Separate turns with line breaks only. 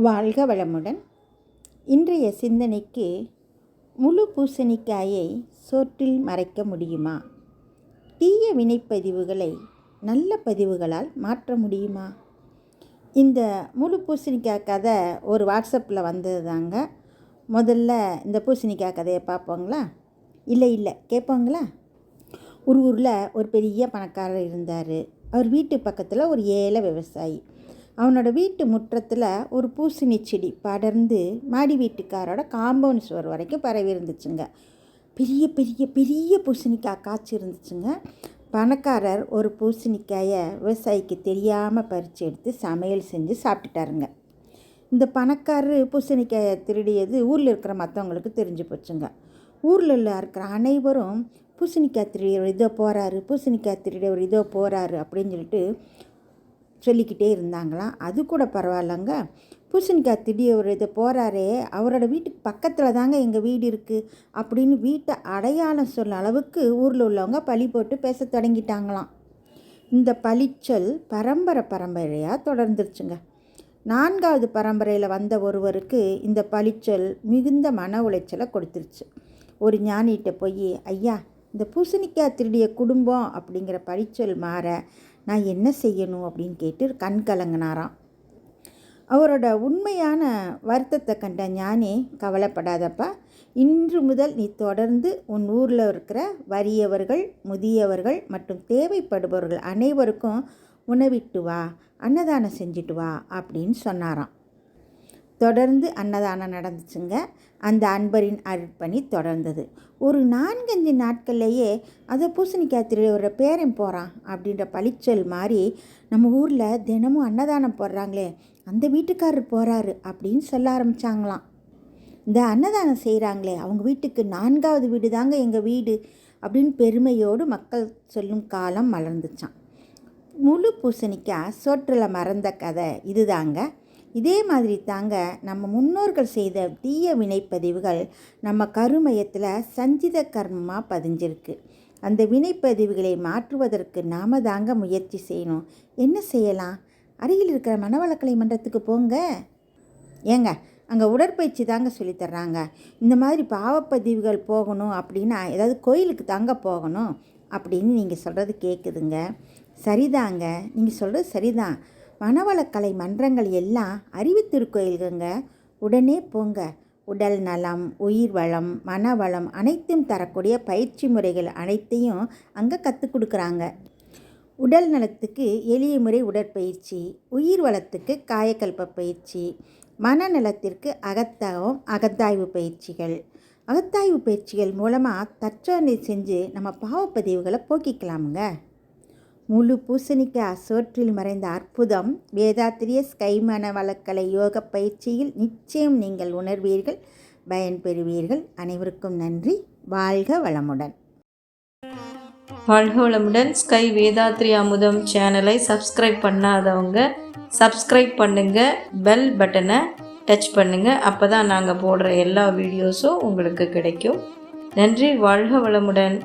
வாழ்க வளமுடன். இன்றைய சிந்தனைக்கு, முழு பூசணிக்காயை சோற்றில் மறைக்க முடியுமா? தீய வினைப்பதிவுகளை நல்ல பதிவுகளால் மாற்ற முடியுமா? இந்த முழு பூசணிக்காய் கதை ஒரு வாட்ஸ்அப்பில் வந்தது தாங்க. முதல்ல இந்த பூசணிக்காய் கதையை பார்ப்போங்களா? இல்லை கேட்போங்களா? ஒரு ஊரில் ஒரு பெரிய பணக்காரர் இருந்தார். அவர் வீட்டு பக்கத்தில் ஒரு ஏழை விவசாயி. அவனோட வீட்டு முற்றத்தில் ஒரு பூசணி செடி படர்ந்து மாடி வீட்டுக்காரோட காம்பவுண்ட் சுவர் வரைக்கும் பரவி இருந்துச்சுங்க. பெரிய பெரிய பெரிய பூசணிக்காய் காய்ச்சி இருந்துச்சுங்க. பணக்காரர் ஒரு பூசணிக்காயை விவசாயிக்கு தெரியாமல் பறித்து எடுத்து சமையல் செஞ்சு சாப்பிட்டுட்டாருங்க. இந்த பணக்காரர் பூசணிக்காயை திருடியது ஊரில் இருக்கிற மற்றவங்களுக்கு தெரிஞ்சு போச்சுங்க. ஊரில் இருக்கிற அனைவரும் பூசணிக்காய் திருடியவர் இதோ போகிறாரு, பூசணிக்காய் திருடியவர் இதோ போகிறாரு அப்படின்னு சொல்லிக்கிட்டே இருந்தாங்களாம். அது கூட பரவாயில்லங்க, பூசணிக்காய் திருடியவர் இதை போகிறாரே, அவரோட வீட்டுக்கு பக்கத்தில் தாங்க எங்கள் வீடு இருக்குது அப்படின்னு வீட்டை அடையாளம் சொல்ல அளவுக்கு ஊரில் உள்ளவங்க பழி போட்டு பேச தொடங்கிட்டாங்களாம். இந்த பழிச்சொல் பரம்பரையாக தொடர்ந்துருச்சுங்க. 4வது பரம்பரையில் வந்த ஒருவருக்கு இந்த பழிச்சொல் மிகுந்த மன உளைச்சலை கொடுத்துருச்சு. ஒரு ஞானிகிட்ட போய், ஐயா, இந்த பூசணிக்காய் திருடிய குடும்பம் அப்படிங்கிற பழிச்சொல் மாற நான் என்ன செய்யணும் அப்படின்னு கேட்டு கண் கலங்கினாராம். அவரோட உண்மையான வருத்தத்தை கண்ட ஞானி, கவலைப்படாதப்பா, இன்று முதல் நீ தொடர்ந்து உன் ஊரில் இருக்கிற வறியவர்கள், முதியவர்கள் மற்றும் தேவைப்படுபவர்கள் அனைவருக்கும் உணவிட்டு வா, அன்னதானம் செஞ்சுட்டு வா அப்படின்னு சொன்னாராம். தொடர்ந்து அன்னதானம் நடந்துச்சுங்க. அந்த அன்பரின் அர்ப்பணி தொடர்ந்தது. ஒரு 4-5 நாட்கள்லேயே அதை பூசணிக்காய் திருடியோட பேரன் போகிறான் அப்படின்ற பழிச்சொல் மாதிரி நம்ம ஊரில் தினமும் அன்னதானம் போடுறாங்களே, அந்த வீட்டுக்காரர் போகிறாரு அப்படின்னு சொல்ல ஆரம்பித்தாங்களாம். இந்த அன்னதானம் செய்கிறாங்களே, அவங்க வீட்டுக்கு 4வது வீடு தாங்க எங்கள் வீடு அப்படின்னு பெருமையோடு மக்கள் சொல்லும் காலம் மலர்ந்துச்சான். முழு பூசணிக்காய் சோற்றில் மறந்த கதை இதுதாங்க. இதே மாதிரி தாங்க நம்ம முன்னோர்கள் செய்த தீய வினைப்பதிவுகள் நம்ம கருமையத்தில் சஞ்சித கர்மமாக பதிஞ்சிருக்கு. அந்த வினைப்பதிவுகளை மாற்றுவதற்கு நாம் தாங்க முயற்சி செய்யணும். என்ன செய்யலாம்? அருகில் இருக்கிற மனவளக்கலை மன்றத்துக்கு போங்க. ஏங்க, அங்கே உடற்பயிற்சி தாங்க சொல்லித்தர்றாங்க. இந்த மாதிரி பாவப்பதிவுகள் போகணும் அப்படின்னா ஏதாவது கோயிலுக்கு தாங்க போகணும் அப்படின்னு நீங்கள் சொல்கிறது கேட்குதுங்க. சரிதாங்க, நீங்கள் சொல்கிறது சரிதான். மனவளக்கலை மன்றங்கள் எல்லாம் அறிவு திருக்கோயில்கங்க. உடனே போங்க. உடல் நலம், உயிர் வளம், மனவளம் அனைத்தும் தரக்கூடிய பயிற்சி முறைகள் அனைத்தையும் அங்கே கற்றுக் கொடுக்குறாங்க. உடல் நலத்துக்கு எளிய முறை உடற்பயிற்சி, உயிர் வளத்துக்கு காயக்கல்ப பயிற்சி, மனநலத்திற்கு அகத்தாய்வு பயிற்சிகள். அகத்தாய்வு பயிற்சிகள் மூலமாக தற்சோதனை செஞ்சு நம்ம பாவப்பதிவுகளை போக்கிக்கலாமுங்க. முழு பூசணிக்காய் சோற்றில் மறைந்த அற்புதம் வேதாத்திரிய ஸ்கை மனவளக்கலை யோக பயிற்சியில் நிச்சயம் நீங்கள் உணர்வீர்கள், பயன்பெறுவீர்கள். அனைவருக்கும் நன்றி. வாழ்க வளமுடன்.
வாழ்க வளமுடன். ஸ்கை வேதாத்ரி அமுதம் சேனலை சப்ஸ்கிரைப் பண்ணாதவங்க சப்ஸ்கிரைப் பண்ணுங்கள், பெல் பட்டனை டச் பண்ணுங்கள். அப்போ தான் நாங்கள் போடுற எல்லா வீடியோஸும் உங்களுக்கு கிடைக்கும். நன்றி. வாழ்க வளமுடன்.